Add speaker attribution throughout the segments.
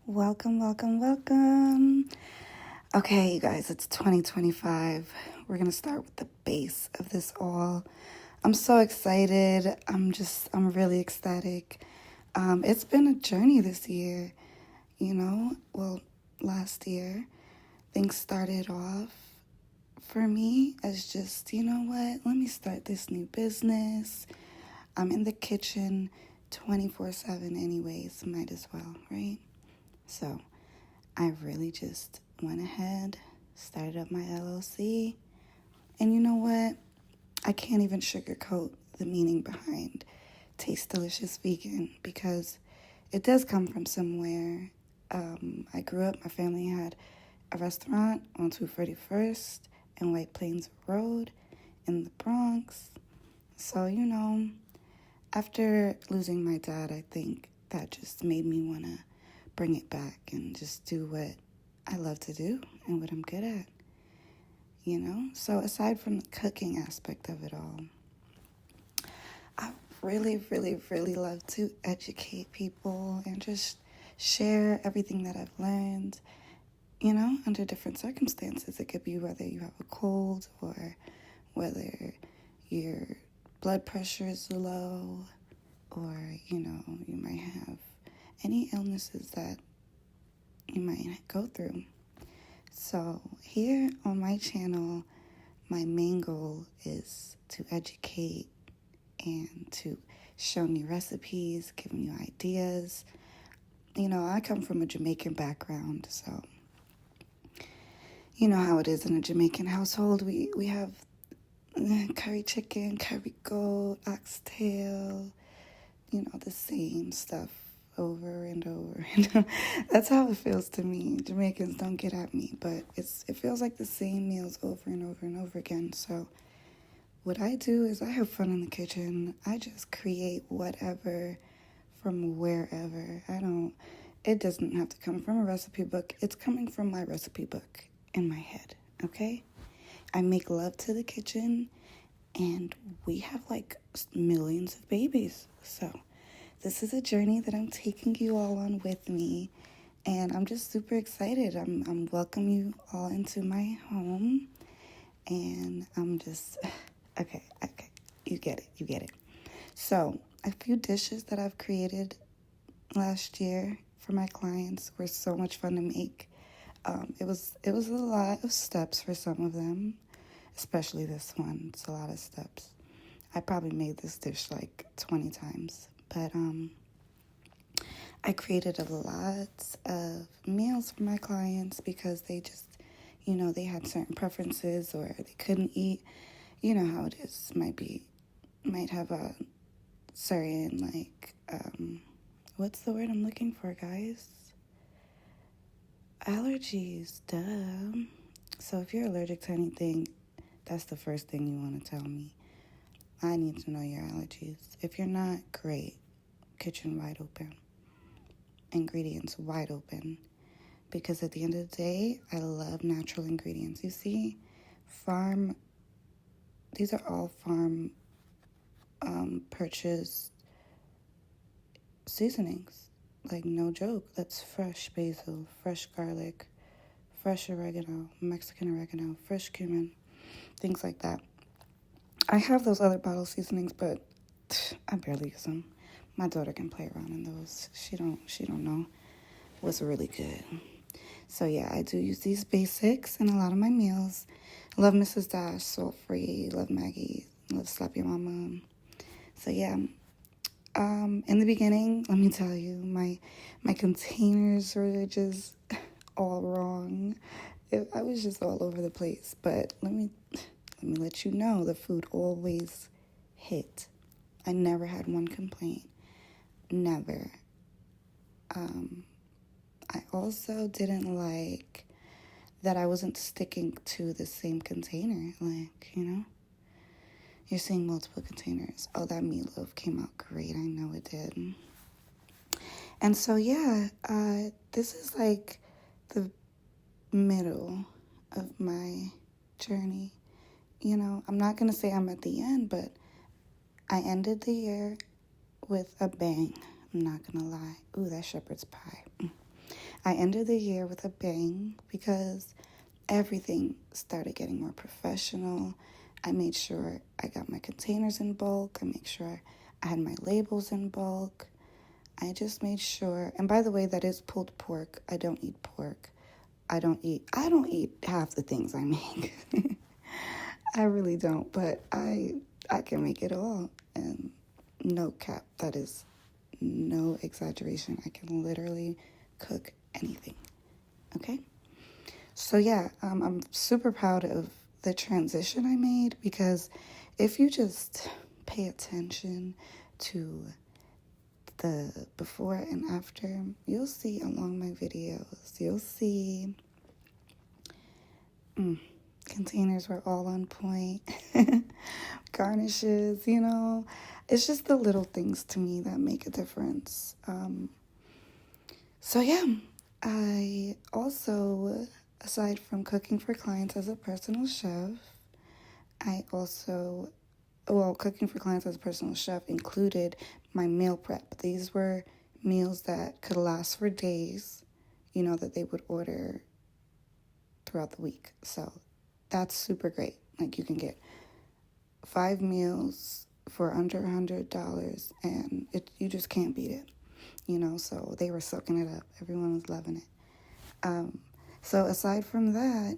Speaker 1: Welcome, welcome, welcome. Okay, you guys, it's 2025. We're going to start with the base of this all. I'm so excited. I'm really ecstatic. It's been a journey this year, last year. Things started off for me as just, let me start this new business. I'm in the kitchen 24/7 anyways, might as well, right? So I really just went ahead, started up my LLC, and you know what? I can't even sugarcoat the meaning behind Taste Delicious Vegan because it does come from somewhere. I grew up, my family had a restaurant on 241st and White Plains Road in the Bronx. So, after losing my dad, I think that just made me want to bring it back and just do what I love to do and what I'm good at, So aside from the cooking aspect of it all, I really, really, really love to educate people and just share everything that I've learned, under different circumstances. It could be whether you have a cold or whether your blood pressure is low or, you might have any illnesses that you might go through. So here on my channel, my main goal is to educate and to show new recipes, give new ideas. I come from a Jamaican background, so you know how it is in a Jamaican household. We have curry chicken, curry goat, oxtail, the same stuff over and over. That's how it feels to me. Jamaicans, don't get at me, but it feels like the same meals over and over and over again. So what I do is I have fun in the kitchen. I just create whatever from wherever. It doesn't have to come from a recipe book. It's coming from my recipe book in my head, okay? I make love to the kitchen, and we have like millions of babies. So this is a journey that I'm taking you all on with me, and I'm just super excited. I'm welcoming you all into my home, and I'm just, okay, you get it. So a few dishes that I've created last year for my clients were so much fun to make. It was a lot of steps for some of them, especially this one. It's a lot of steps. I probably made this dish like 20 times, but I created a lot of meals for my clients because they just, they had certain preferences or they couldn't eat. You know how it is. Might have a certain what's the word I'm looking for, guys? Allergies, duh. So if you're allergic to anything, that's the first thing you want to tell me. I need to know your allergies. If you're not, great. Kitchen wide open. Ingredients wide open. Because at the end of the day, I love natural ingredients. You see, these are all farm purchased seasonings. Like, no joke. That's fresh basil, fresh garlic, fresh oregano, Mexican oregano, fresh cumin, things like that. I have those other bottle seasonings, but I barely use them. My daughter can play around in those. She don't know what's really good. So yeah, I do use these basics in a lot of my meals. Love Mrs. Dash, salt free. Love Maggie. Love Slap Your Mama. So yeah, in the beginning, let me tell you, my containers were just all wrong. I was just all over the place. But let me let you know, the food always hit. I never had one complaint. Never. I also didn't like that I wasn't sticking to the same container. You're seeing multiple containers. Oh, that meatloaf came out great. I know it did. And so, yeah, this is like the middle of my journey. I'm not going to say I'm at the end, but I ended the year with a bang. I'm not going to lie. Ooh, that shepherd's pie. I ended the year with a bang because everything started getting more professional. I made sure I got my containers in bulk. I made sure I had my labels in bulk. I just made sure, and by the way, that is pulled pork. I don't eat pork. I don't eat half the things I make. I really don't, but I can make it all. And no cap, that is no exaggeration. I can literally cook anything. Okay? So yeah, I'm super proud of the transition I made, because if you just pay attention to the before and after, you'll see along my videos, you'll see containers were all on point. Garnishes, it's just the little things to me that make a difference. So yeah, I also, aside from cooking for clients as a personal chef, cooking for clients as a personal chef included my meal prep. These were meals that could last for days, that they would order throughout the week. So that's super great. Like, you can get 5 meals for under $100, and you just can't beat it. So they were soaking it up. Everyone was loving it. So aside from that,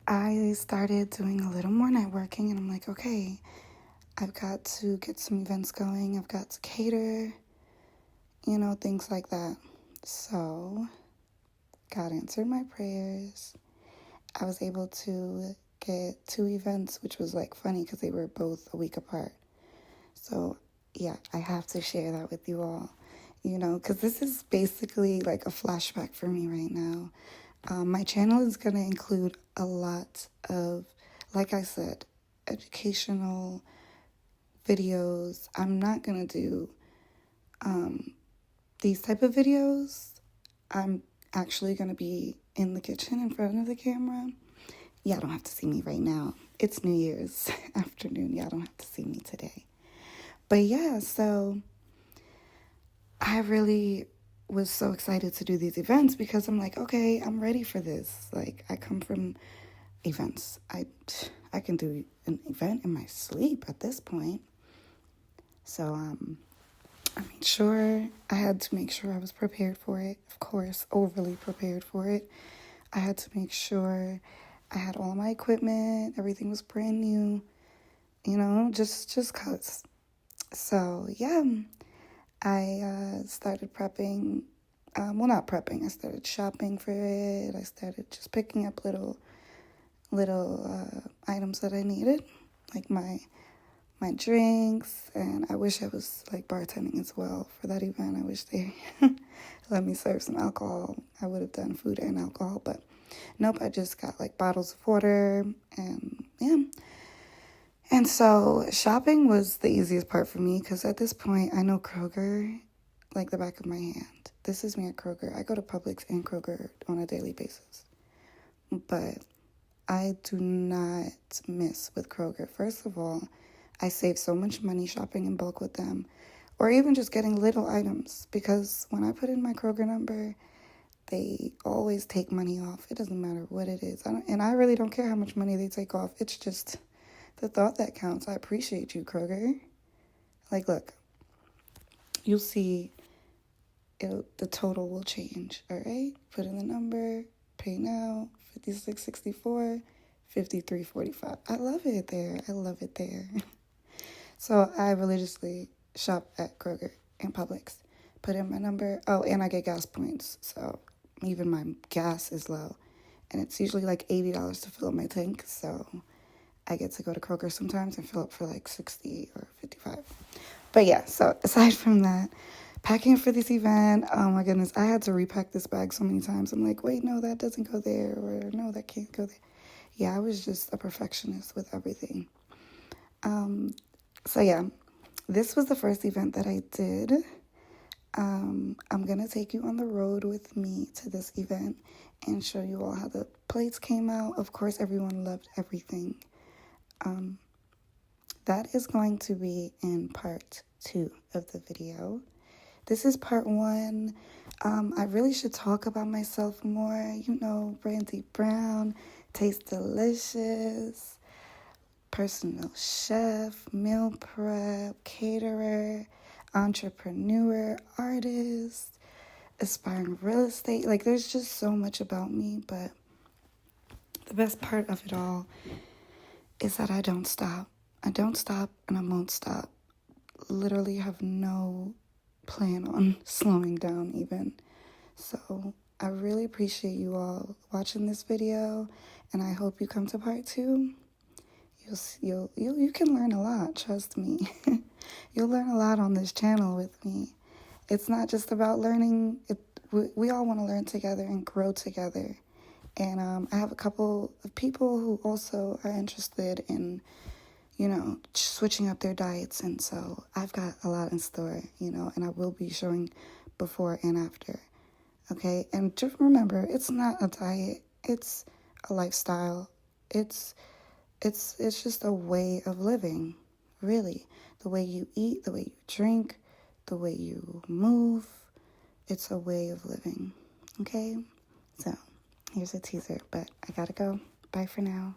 Speaker 1: I started doing a little more networking, and I'm like, okay, I've got to get some events going. I've got to cater, things like that. So God answered my prayers. I was able to get 2 events, which was like funny because they were both a week apart. So yeah, I have to share that with you all, because this is basically like a flashback for me right now. My channel is going to include a lot of, like I said, educational videos. I'm not going to do these type of videos. I'm actually going to be in the kitchen in front of the camera. Y'all don't have to see me right now. It's New Year's afternoon. Y'all don't have to see me today. But yeah, so I really was so excited to do these events because I'm like, okay, I'm ready for this. Like, I come from events. I can do an event in my sleep at this point. So I made sure I had to make sure I was prepared for it. Of course, overly prepared for it. I had to make sure I had all my equipment. Everything was brand new. Just cause. So yeah, I started prepping. Not prepping. I started shopping for it. I started just picking up little items that I needed, like my drinks. And I wish I was like bartending as well for that event. I wish they let me serve some alcohol. I would have done food and alcohol, but nope. I just got like bottles of water, and yeah. And so shopping was the easiest part for me because at this point I know Kroger like the back of my hand. This is me at Kroger. I go to Publix and Kroger on a daily basis. But I do not miss with Kroger. First of all, I save so much money shopping in bulk with them, or even just getting little items, because when I put in my Kroger number, they always take money off. It doesn't matter what it is. I really don't care how much money they take off. It's just the thought that counts. I appreciate you, Kroger. Like, look, you'll see the total will change, all right? Put in the number, pay now, $56.64, $53.45. I love it there. So I religiously shop at Kroger and Publix. Put in my number. Oh, and I get gas points. So even my gas is low. And it's usually like $80 to fill up my tank. So I get to go to Kroger sometimes and fill up for like $60 or $55. But yeah, so aside from that, packing for this event, oh my goodness, I had to repack this bag so many times. I'm like, wait, no, that doesn't go there, or no, that can't go there. Yeah, I was just a perfectionist with everything. So yeah, this was the first event that I did. I'm going to take you on the road with me to this event and show you all how the plates came out. Of course, everyone loved everything. That is going to be in part 2 of the video. This is part 1. I really should talk about myself more. You know, Brandy Brown, Taste Delicious, personal chef, meal prep, caterer, entrepreneur, artist, aspiring real estate. Like, there's just so much about me, but the best part of it all is that I don't stop. I don't stop and I won't stop. Literally have no plan on slowing down even. So I really appreciate you all watching this video, and I hope you come to part 2. You can learn a lot, trust me. You'll learn a lot on this channel with me. It's not just about learning. We all want to learn together and grow together. And I have a couple of people who also are interested in, you know, switching up their diets. And so I've got a lot in store, you know, and I will be showing before and after. Okay? And just remember, it's not a diet. It's a lifestyle. It's just a way of living, really. The way you eat, the way you drink, the way you move. It's a way of living. Okay? So, here's a teaser, but I gotta go. Bye for now.